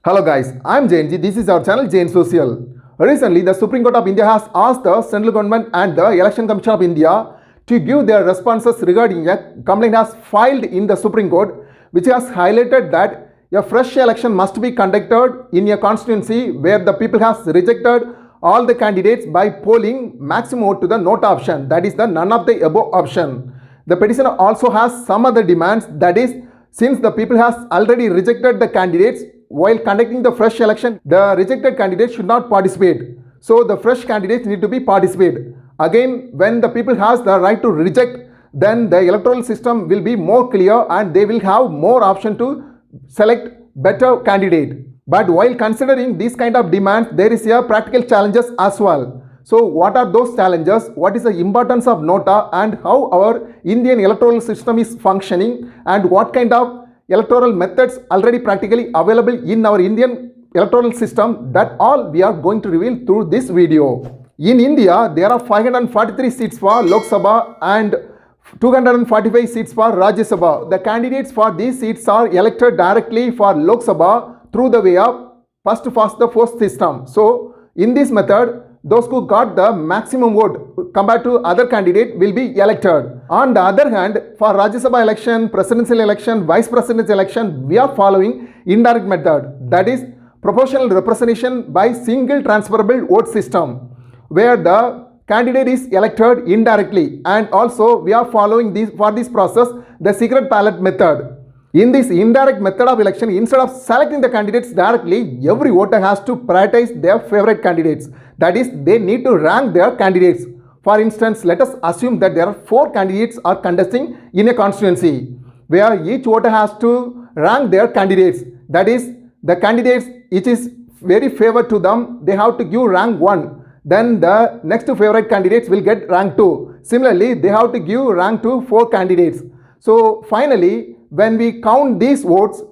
Hello guys, I am Jeyan G. This is our channel jeyansocial. Recently, the Supreme Court of India has asked the central government and the Election Commission of India to give their responses regarding a complaint has filed in the Supreme Court, which has highlighted that a fresh election must be conducted in a constituency where the people has rejected all the candidates by polling maximum vote to the NOTA option, that is the none of the above option. The petitioner also has some other demands, that is, since the people has already rejected the candidates, while conducting the fresh election, the rejected candidates should not participate. So the fresh candidates need to be participate. Again, when the people has the right to reject, then the electoral system will be more clear and they will have more option to select better candidate. But while considering these kind of demands, there is a practical challenges as well. So what are those challenges? What is the importance of NOTA and how our Indian electoral system is functioning, and what kind of electoral methods already practically available in our Indian electoral system? That all we are going to reveal through this video. In India, there are 543 seats for Lok Sabha and 245 seats for Rajya Sabha. The candidates for these seats are elected directly for Lok Sabha through the way of first past the post system. So in this method, those who got the maximum vote compared to other candidate will be elected. On the other hand, for Rajya Sabha election, presidential election, vice presidential election, we are following indirect method, that is proportional representation by single transferable vote system, where the candidate is elected indirectly, and also we are following this for this process the secret ballot method. In this indirect method of election, instead of selecting the candidates directly, every voter has to prioritize their favorite candidates. That is, they need to rank their candidates. For instance, let us assume that there are 4 candidates are contesting in a constituency, where each voter has to rank their candidates. That is, the candidates which is very favored to them, they have to give rank 1. Then the next favorite candidates will get rank 2. Similarly, they have to give rank to 4 candidates. So finally, when we count these votes,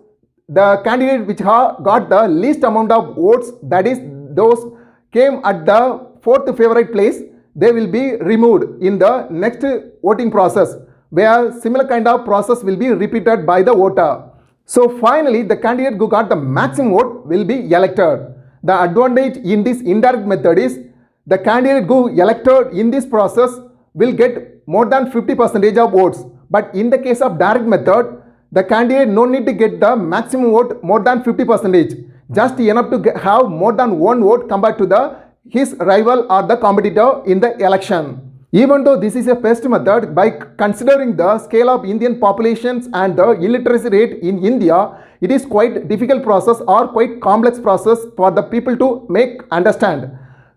the candidate which got the least amount of votes, that is those came at the 4th favorite place, they will be removed in the next voting process, where similar kind of process will be repeated by the voter. So finally, the candidate who got the maximum vote will be elected. The advantage in this indirect method is the candidate who elected in this process will get more than 50% of votes. But in the case of direct method, the candidate no need to get the maximum vote more than 50%, just enough to have more than 1 vote compared to his rival or the competitor in the election. Even though this is a best method, by considering the scale of Indian populations and the illiteracy rate in India, it is quite difficult process or quite complex process for the people to make understand.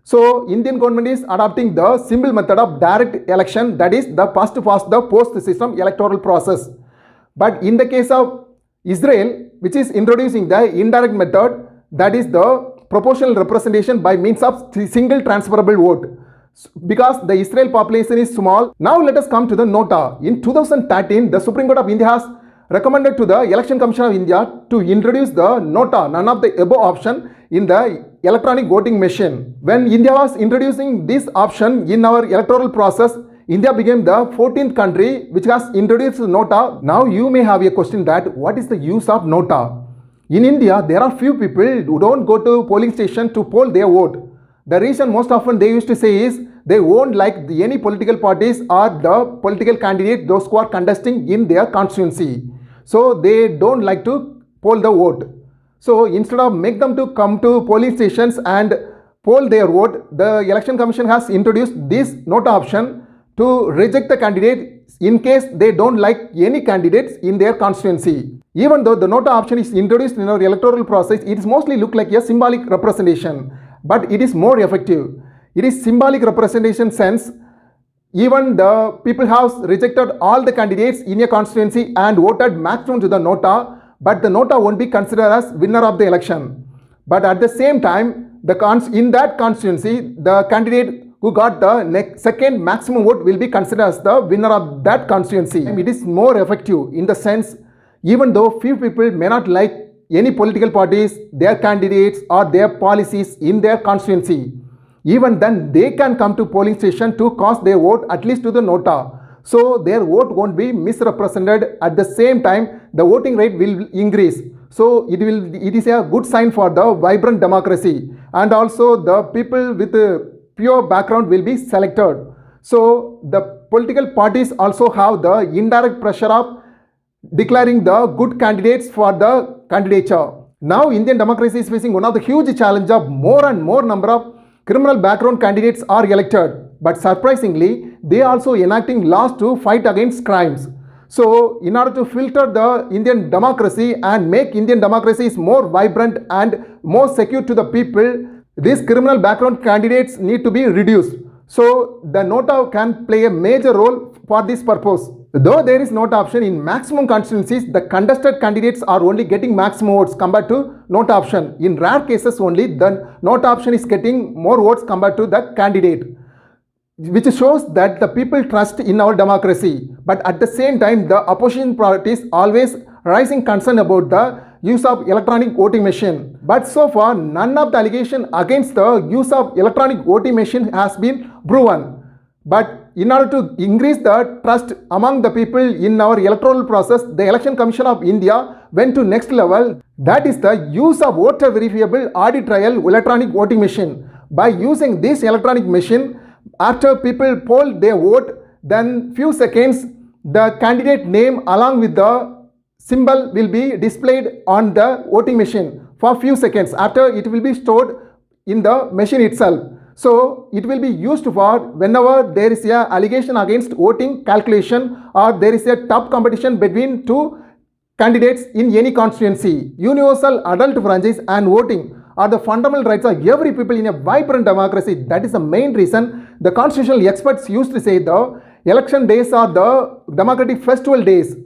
So Indian government is adopting the simple method of direct election, that is the first past the post system electoral process. But in the case of Israel, which is introducing the indirect method, that is the proportional representation by means of single transferable vote, because the Israel population is small. Now let us come to the NOTA. In 2013, the Supreme Court of India has recommended to the Election Commission of India to introduce the NOTA, none of the above option, in the electronic voting machine. When India was introducing this option in our electoral process, India became the 14th country which has introduced NOTA. Now you may have a question that what is the use of NOTA? In India, there are few people who don't go to polling station to poll their vote. The reason most often they used to say is they won't like any political parties or the political candidate, those who are contesting in their constituency. So they don't like to poll the vote. So instead of make them to come to polling stations and poll their vote, the Election Commission has introduced this NOTA option to reject the candidate in case they don't like any candidates in their constituency. Even though the NOTA option is introduced in our electoral process, it is mostly look like a symbolic representation, but it is more effective. It is symbolic representation sense. Even the people have rejected all the candidates in a constituency and voted maximum to the NOTA, but the NOTA won't be considered as winner of the election. But at the same time, in that constituency, the candidate who got the second maximum vote will be considered as the winner of that constituency. It is more effective in the sense, even though few people may not like any political parties, their candidates or their policies in their constituency, even then they can come to polling station to cast their vote at least to the NOTA. So their vote won't be misrepresented. At the same time, the voting rate will increase. So it is a good sign for the vibrant democracy, and also the people with a pure background will be selected. So the political parties also have the indirect pressure of declaring the good candidates for the candidature. Now Indian democracy is facing one of the huge challenge of more and more number of criminal background candidates are elected. But surprisingly, they also enacting laws to fight against crimes. So in order to filter the Indian democracy and make Indian democracies more vibrant and more secure to the people, these criminal background candidates need to be reduced. So the NOTA can play a major role for this purpose. Though there is NOTA option in maximum constituencies, the contested candidates are only getting maximum votes compared to NOTA option. In rare cases only, the NOTA option is getting more votes compared to the candidate, which shows that the people trust in our democracy. But at the same time, the opposition parties always raising concern about the use of electronic voting machine. But so far, none of the allegation against the use of electronic voting machine has been proven. But in order to increase the trust among the people in our electoral process, the Election Commission of India went to next level. That is the use of voter verifiable audit trial electronic voting machine. By using this electronic machine, after people poll their vote, then few seconds the candidate name along with the symbol will be displayed on the voting machine for few seconds. After it will be stored in the machine itself. So it will be used for whenever there is a allegation against voting calculation or there is a tough competition between two candidates in any constituency. Universal adult franchise and voting are the fundamental rights of every people in a vibrant democracy. That is the main reason the constitutional experts used to say the election days are the democratic festival days.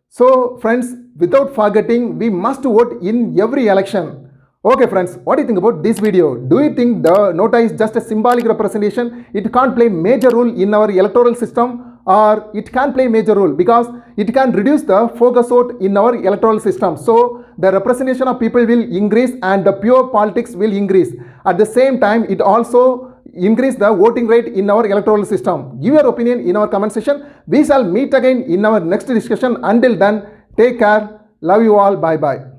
So friends, without forgetting, we must vote in every election. Okay friends, what do you think about this video? Do you think the NOTA is just a symbolic representation? It can't play major role in our electoral system, or it can play major role because it can reduce the focus vote in our electoral system. So the representation of people will increase and the pure politics will increase. At the same time, it also increase the voting rate in our electoral system. Give your opinion in our comment section. We shall meet again in our next discussion. Until then, take care. Love you all. Bye bye.